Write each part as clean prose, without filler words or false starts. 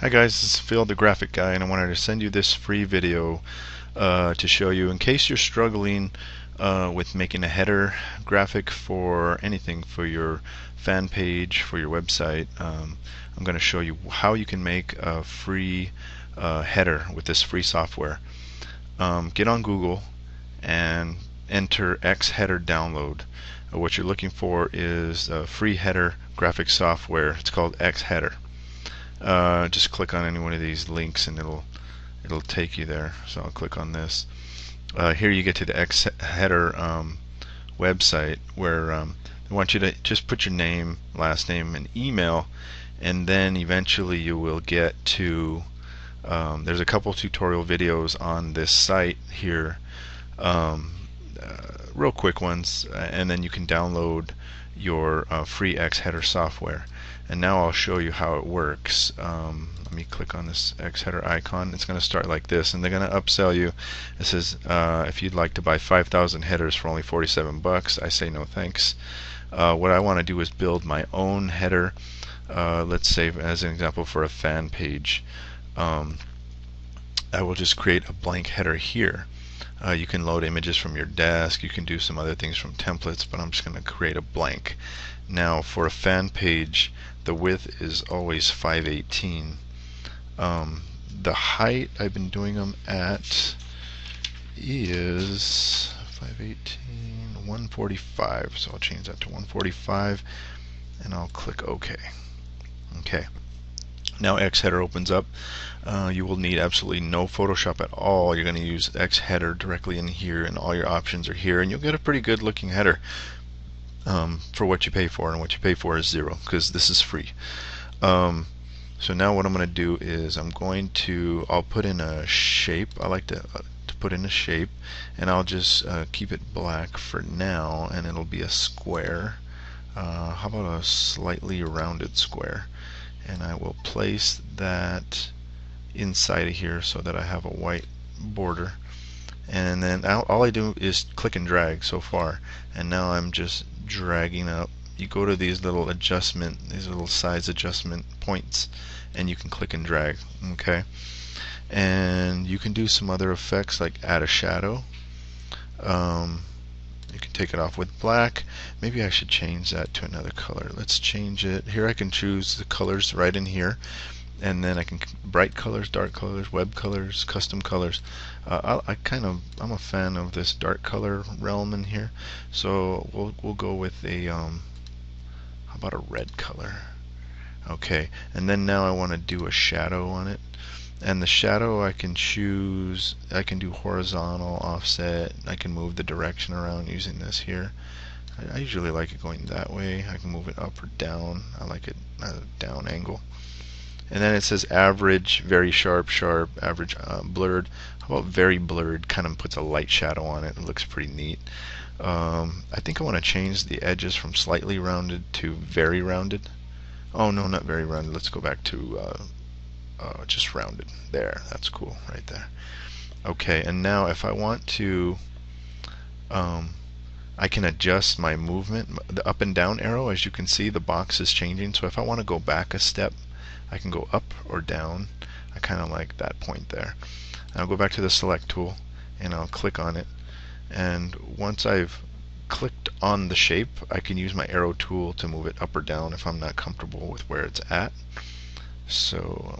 Hi guys, this is Phil the graphic guy, and I wanted to send you this free video to show you in case you're struggling with making a header graphic for anything, for your fan page, for your website. I'm going to show you how you can make a free header with this free software. Get on Google and enter xheader download. What you're looking for is a free header graphic software. It's called xheader. Just click on any one of these links and it'll take you there. So I'll click on this. Here you get to the xheader website where I want you to just put your name, last name, and email, and then eventually you will get to there's a couple tutorial videos on this site here, real quick ones, and then you can download your free xheader software. And now I'll show you how it works. Let me click on this xheader icon. It's going to start like this, and they're going to upsell you. It says if you'd like to buy 5,000 headers for only 47 bucks. I say no thanks. What I want to do is build my own header. Let's say, as an example, for a fan page, I will just create a blank header here. You can load images from your desk, you can do some other things from templates, but I'm just going to create a blank. Now for a fan page, the width is always 518. The height I've been doing them at is 518, 145, so I'll change that to 145 and I'll click OK. Okay. Now xheader opens up. You will need absolutely no Photoshop at all. You're going to use xheader directly in here, and all your options are here, and you'll get a pretty good looking header for what you pay for, and what you pay for is zero because this is free. So now what I'm going to do is I'll put in a shape. I like to put in a shape, and I'll just keep it black for now, and it'll be a square. How about a slightly rounded square? And I will place that inside of here so that I have a white border, and then all I do is click and drag so far, and now I'm just dragging up. You go to these little size adjustment points, and you can click and drag. Okay, and you can do some other effects like add a shadow. You can take it off with black. Maybe I should change that to another color. Let's change it. Here I can choose the colors right in here, and then I can bright colors, dark colors, web colors, custom colors. I'm a fan of this dark color realm in here, so we'll go with a how about a red color? Okay, and then now I want to do a shadow on it. And the shadow I can choose, I can do horizontal, offset, I can move the direction around using this here. I usually like it going that way. I can move it up or down. I like it at a down angle. And then it says average, very sharp, sharp, average, blurred. How about very blurred? Kind of puts a light shadow on it. It looks pretty neat. I think I want to change the edges from slightly rounded to very rounded. Oh no, not very rounded. Let's go back to just rounded. There, that's cool right there. Okay, and now if I want to, I can adjust my movement, the up and down arrow. As you can see, the box is changing, so if I want to go back a step, I can go up or down. I kind of like that point there. And I'll go back to the select tool, and I'll click on it, and once I've clicked on the shape, I can use my arrow tool to move it up or down if I'm not comfortable with where it's at. So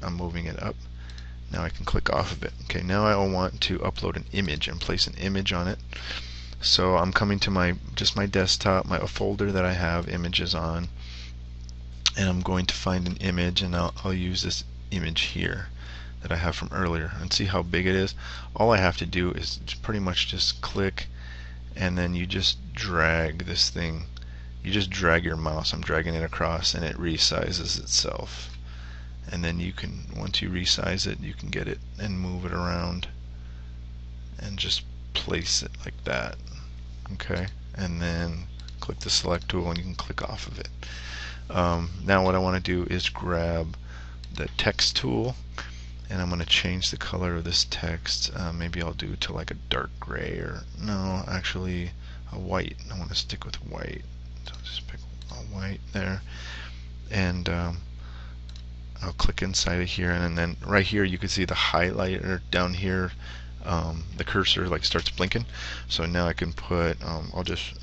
I'm moving it up. Now I can click off of it. Okay, now I want to upload an image and place an image on it. So I'm coming to my desktop, a folder that I have images on, and I'm going to find an image, and I'll use this image here that I have from earlier, and see how big it is. All I have to do is pretty much just click, and then you just drag this thing. You just drag your mouse. I'm dragging it across, and it resizes itself. And then you can, once you resize it, you can get it and move it around and just place it like that. Okay, and then click the select tool and you can click off of it. Now what I want to do is grab the text tool, and I'm going to change the color of this text. Maybe I'll do to like a dark gray, or no, actually a white. I want to stick with white, so I'll just pick a white there, and I'll click inside of here, and then right here you can see the highlighter down here. The cursor like starts blinking. So now I can put, I'll just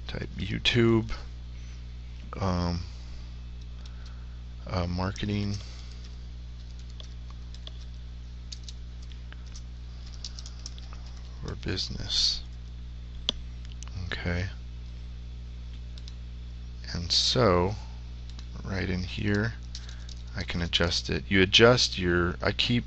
type YouTube marketing for business. Okay. And so right in here I can adjust it. You adjust your, I keep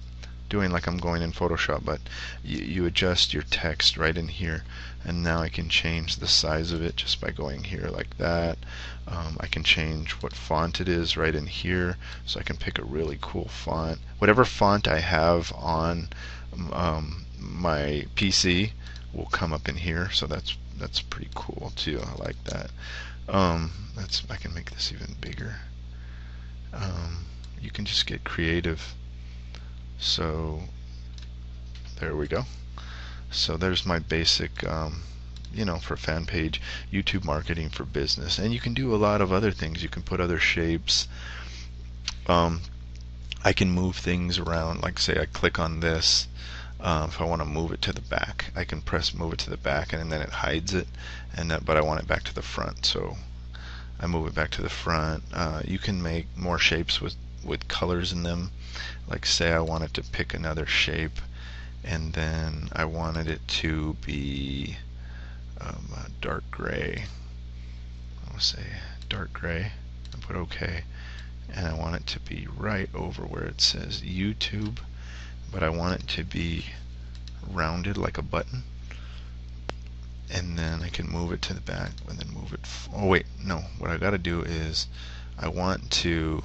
doing like I'm going in Photoshop, but you adjust your text right in here, and now I can change the size of it just by going here like that. I can change what font it is right in here, so I can pick a really cool font. Whatever font I have on my PC will come up in here, so that's pretty cool too. I like that. I can make this even bigger. You can just get creative. So there we go. So there's my basic, for fan page, YouTube marketing for business. And you can do a lot of other things. You can put other shapes. I can move things around. Like say I click on this. If I want to move it to the back, I can press move it to the back, and then it hides it. But I want it back to the front, so I move it back to the front. You can make more shapes with colors in them. Like say I wanted to pick another shape, and then I wanted it to be dark gray. I'll say dark gray and put OK, and I want it to be right over where it says YouTube, but I want it to be rounded like a button. And then I can move it to the back and then move it. Oh wait, no, what I gotta do is I want to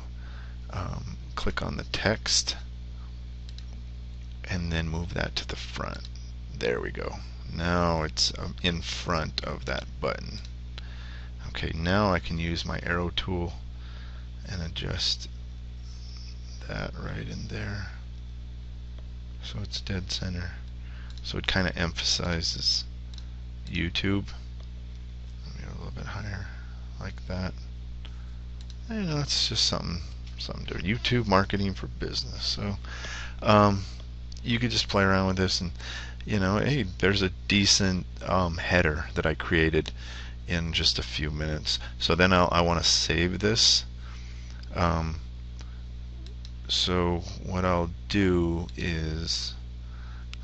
click on the text and then move that to the front. There we go. Now it's in front of that button. Okay, now I can use my arrow tool and adjust that right in there, so it's dead center. So it kind of emphasizes YouTube. Let me go a little bit higher, like that. And it's just something different. YouTube marketing for business. So you could just play around with this, and hey, there's a decent header that I created in just a few minutes. So then I want to save this. So what I'll do is,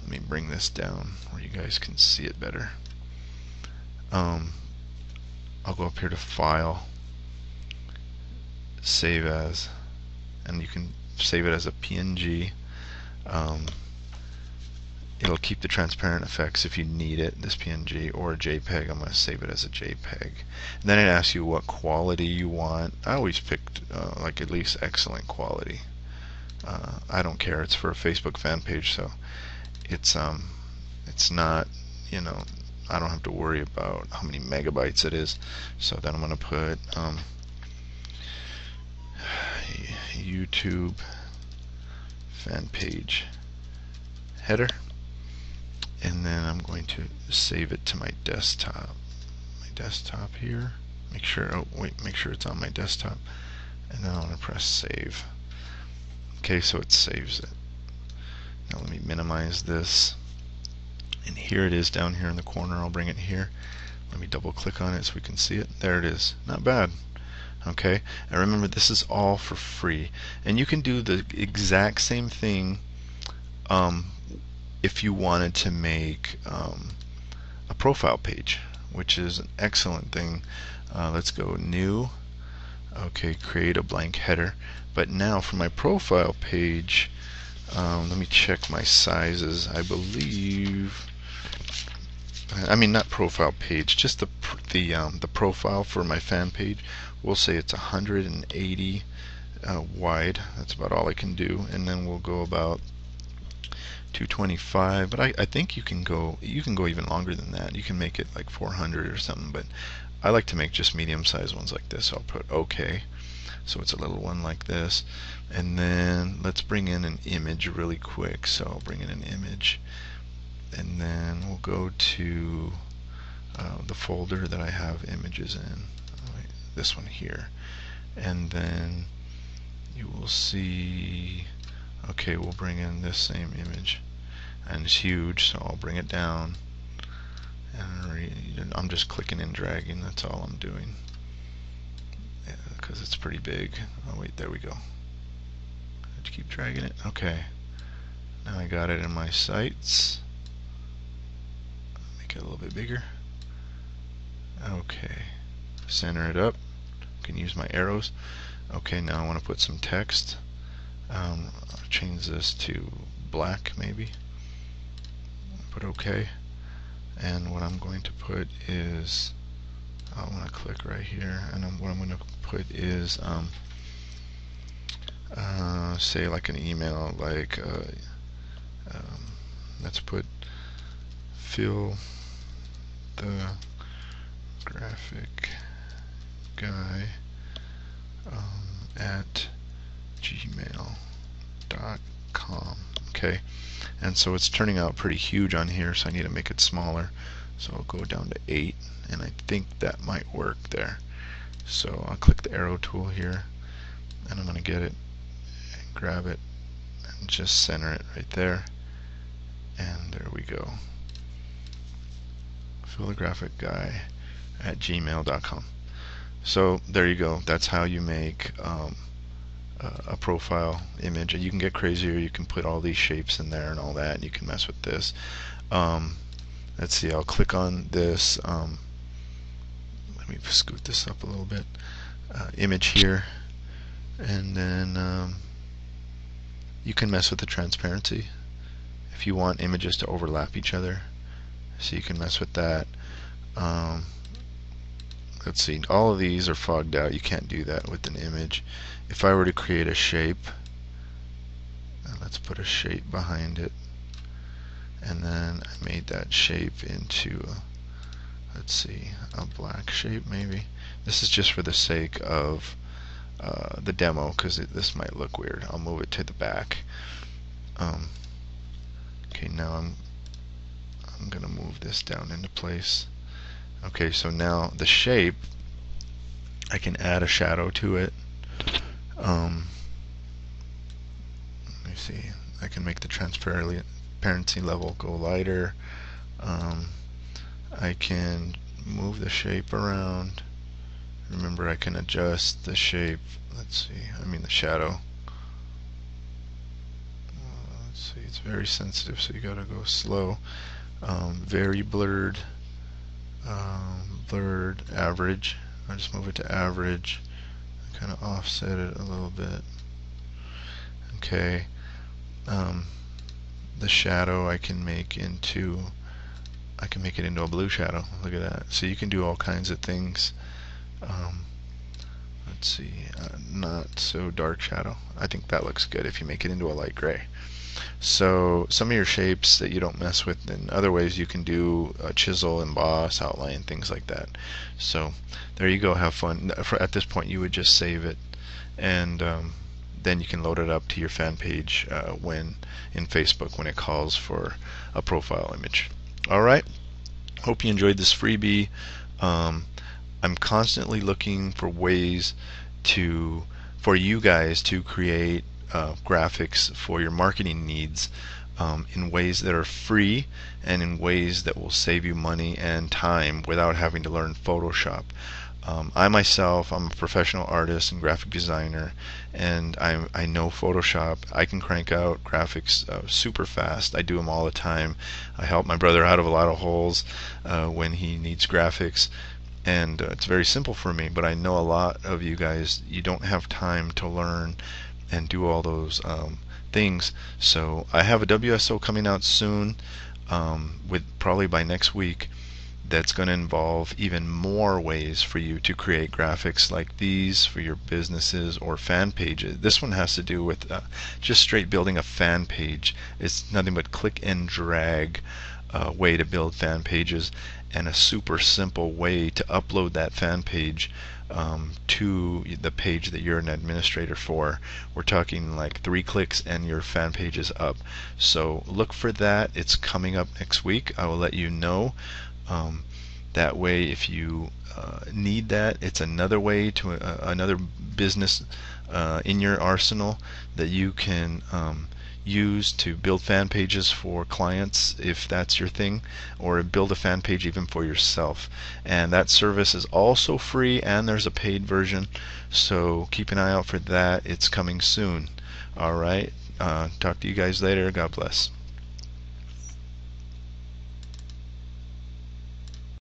let me bring this down where you guys can see it better. I'll go up here to File, Save As, and you can save it as a PNG. It'll keep the transparent effects if you need it, this PNG, or a JPEG. I'm going to save it as a JPEG. And then it asks you what quality you want. I always picked like at least excellent quality. I don't care. It's for a Facebook fan page, so it's not, I don't have to worry about how many megabytes it is. So then I'm going to put YouTube fan page header, and then I'm going to save it to my desktop. My desktop here. Make sure it's on my desktop, and then I'm going to press save. Okay, so it saves it. Now let me minimize this. And here it is down here in the corner. I'll bring it here. Let me double click on it so we can see it. There it is. Not bad. Okay, and remember, this is all for free. And you can do the exact same thing if you wanted to make a profile page, which is an excellent thing. Let's go new. Okay, create a blank header. But now for my profile page, let me check my sizes. I believe, not profile page, just the profile for my fan page. We'll say it's 180 wide. That's about all I can do, and then we'll go about 225. But I think you can go even longer than that. You can make it like 400 or something. But I like to make just medium-sized ones like this. I'll put OK. So it's a little one like this. And then let's bring in an image really quick. So I'll bring in an image, and then we'll go to the folder that I have images in, this one here, and then you will we'll see. Okay, we'll bring in this same image, and it's huge, so I'll bring it down. And I'm just clicking and dragging. That's all I'm doing, because it's pretty big. Oh wait, there we go. Just keep dragging it. Okay. Now I got it in my sights. Make it a little bit bigger. Okay. Center it up. I can use my arrows. Okay, now I want to put some text. I'll change this to black maybe. Put OK. And what I'm going to put is, I want to click right here, and what I'm going to put is say like an email, like let's put Phil the graphic guy at gmail.com. Okay, and so it's turning out pretty huge on here, so I need to make it smaller. So I'll go down to 8, and I think that might work there. So I'll click the arrow tool here, and I'm going to get it and grab it and just center it right there, and there we go. Phil the graphic guy at gmail.com. So there you go. That's how you make a profile image. And you can get crazier. You can put all these shapes in there and all that, and you can mess with this. Let's see, I'll click on this. Let me scoot this up a little bit. Image here, and then you can mess with the transparency if you want images to overlap each other. So you can mess with that. Let's see, all of these are fogged out. You can't do that with an image. If I were to create a shape, let's put a shape behind it, and then I made that shape into let's see, a black shape maybe. This is just for the sake of the demo, because this might look weird. I'll move it to the back. Okay, now I'm gonna move this down into place. Okay, so now the shape, I can add a shadow to it. Let me see, I can make the transparency level go lighter. I can move the shape around. Remember, I can adjust the shape. Let's see, I mean the shadow. Let's see, it's very sensitive, so you gotta go slow. Very blurred. Blurred, average. I just move it to average. I kind of offset it a little bit. Okay. The shadow I can make into it into a blue shadow. Look at that. So you can do all kinds of things. Let's see, not so dark shadow. I think that looks good if you make it into a light gray. So some of your shapes that you don't mess with in other ways, you can do chisel, emboss, outline, things like that. So there you go, have fun. At this point you would just save it, and then you can load it up to your fan page when in Facebook when it calls for a profile image. Alright, hope you enjoyed this freebie. I'm constantly looking for ways for you guys to create graphics for your marketing needs in ways that are free and in ways that will save you money and time without having to learn Photoshop. I myself, I'm a professional artist and graphic designer, and I know Photoshop. I can crank out graphics super fast. I do them all the time. I help my brother out of a lot of holes when he needs graphics, and it's very simple for me. But I know a lot of you guys, you don't have time to learn and do all those things. So I have a WSO coming out soon, with probably by next week, that's going to involve even more ways for you to create graphics like these for your businesses or fan pages. This one has to do with just straight building a fan page. It's nothing but click and drag way to build fan pages, and a super simple way to upload that fan page to the page that you're an administrator for. We're talking like 3 clicks and your fan page is up. So look for that. It's coming up next week. I will let you know. That way, if you need that, it's another way to another business in your arsenal that you can use to build fan pages for clients if that's your thing, or build a fan page even for yourself. And that service is also free, and there's a paid version, so keep an eye out for that. It's coming soon. Alright, talk to you guys later. God bless.